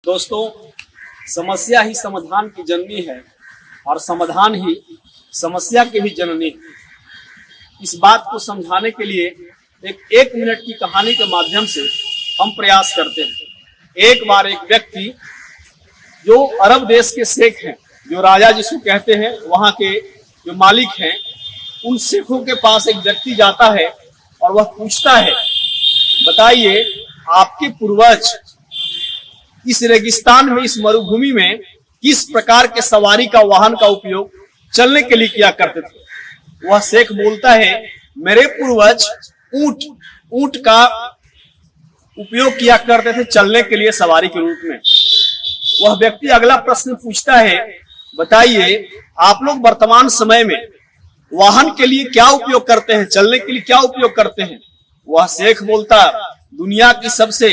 दोस्तों, समस्या ही समाधान की जननी है और समाधान ही समस्या की भी जननी है। इस बात को समझाने के लिए एक मिनट की कहानी के माध्यम से हम प्रयास करते हैं। एक बार एक व्यक्ति जो अरब देश के शेख हैं, जो राजा जिसको कहते हैं, वहां के जो मालिक हैं, उन शेखों के पास एक व्यक्ति जाता है और वह पूछता है, बताइए आपके पूर्वज इस रेगिस्तान में, इस मरुभूमि में किस प्रकार के सवारी का वाहन का उपयोग चलने के लिए किया करते थे। वह शेख बोलता है, मेरे पूर्वज ऊंट का उपयोग किया करते थे चलने के लिए, सवारी के रूप में। वह व्यक्ति अगला प्रश्न पूछता है, बताइए आप लोग वर्तमान समय में वाहन के लिए क्या उपयोग करते हैं, चलने के लिए क्या उपयोग करते हैं। वह शेख बोलता, दुनिया की सबसे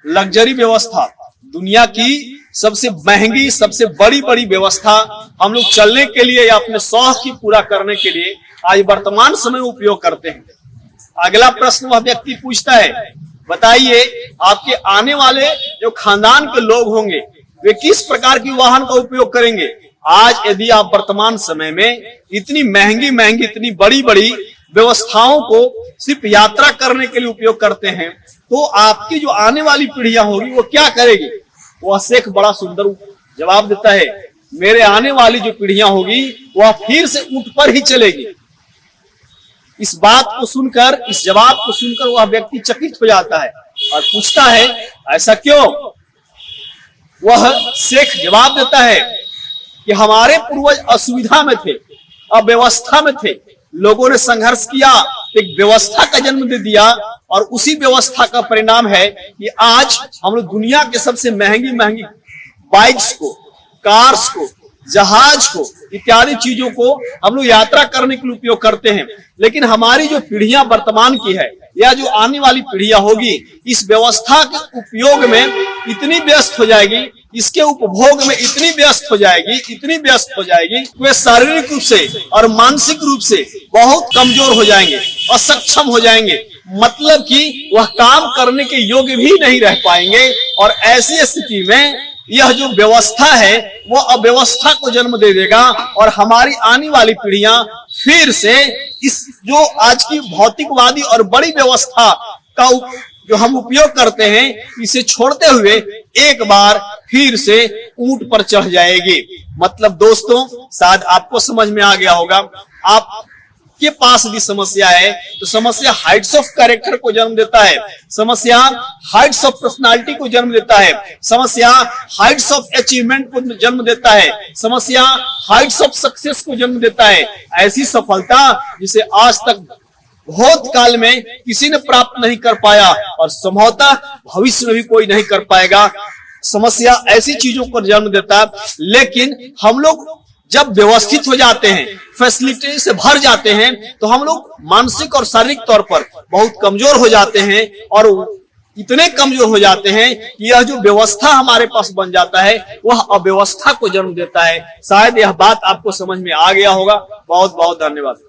लग्जरी व्यवस्था, दुनिया की सबसे महंगी, सबसे बड़ी बड़ी व्यवस्था हम लोग चलने के लिए या अपने शौक की पूरा करने के लिए आज वर्तमान समय में उपयोग करते हैं। अगला प्रश्न वह व्यक्ति पूछता है, बताइए आपके आने वाले जो खानदान के लोग होंगे वे किस प्रकार की वाहन का उपयोग करेंगे। आज यदि आप वर्तमान समय में इतनी महंगी महंगी, इतनी बड़ी बड़ी व्यवस्थाओं को सिर्फ यात्रा करने के लिए उपयोग करते हैं, तो आपकी जो आने वाली पीढ़ियां होगी वो क्या करेगी। वह शेख बड़ा सुंदर जवाब देता है, मेरे आने वाली जो पीढ़ियां होगी वह फिर से ऊंट पर ही चलेगी। इस बात को सुनकर, इस जवाब को सुनकर वह व्यक्ति चकित हो जाता है और पूछता है, ऐसा क्यों। वह शेख जवाब देता है कि हमारे पूर्वज असुविधा में थे, अव्यवस्था में थे, लोगों ने संघर्ष किया, एक व्यवस्था का जन्म दे दिया और उसी व्यवस्था का परिणाम है कि आज हम लोग दुनिया के सबसे महंगी महंगी बाइक्स को, कार्स को, जहाज को, इत्यादि चीजों को हम लोग यात्रा करने के लिए उपयोग करते हैं। लेकिन हमारी जो पीढ़ियां वर्तमान की है या जो आने वाली पीढ़ियां होगी, इस व्यवस्था के उपयोग में इतनी व्यस्त हो जाएगी, इसके उपभोग में इतनी व्यस्त हो जाएगी, इतनी व्यस्त हो जाएगी, वे शारीरिक रूप से और मानसिक रूप से बहुत कमजोर हो जाएंगे, असक्षम हो जाएंगे, मतलब कि वह काम करने के योग्य भी नहीं रह पाएंगे। और ऐसी स्थिति में यह जो व्यवस्था है वो अव्यवस्था को जन्म दे देगा और हमारी आने वाली पीढ़ियां फिर से इस जो आज की भौतिकवादी और बड़ी व्यवस्था का जो हम उपयोग करते हैं, इसे छोड़ते हुए एक बार फिर से ऊंट पर चढ़ जाएगी। मतलब दोस्तों, शायद आपको समझ में आ गया होगा। आपके पास यदि समस्या है तो समस्या हाइट्स ऑफ कैरेक्टर को जन्म देता है, समस्या हाइट्स ऑफ पर्सनालिटी को जन्म देता है, समस्या हाइट्स ऑफ अचीवमेंट को जन्म देता है, समस्या हाइट्स ऑफ सक्सेस को जन्म देता है। ऐसी सफलता जिसे आज तक बहुत काल में किसी ने प्राप्त नहीं कर पाया और संभवतः भविष्य में भी कोई नहीं कर पाएगा। समस्या ऐसी चीजों को जन्म देता है। लेकिन हम लोग जब व्यवस्थित हो जाते हैं, फैसिलिटी से भर जाते हैं, तो हम लोग मानसिक और शारीरिक तौर पर बहुत कमजोर हो जाते हैं और इतने कमजोर हो जाते हैं कि यह जो व्यवस्था हमारे पास बन जाता है वह अव्यवस्था को जन्म देता है। शायद यह बात आपको समझ में आ गया होगा। बहुत बहुत धन्यवाद।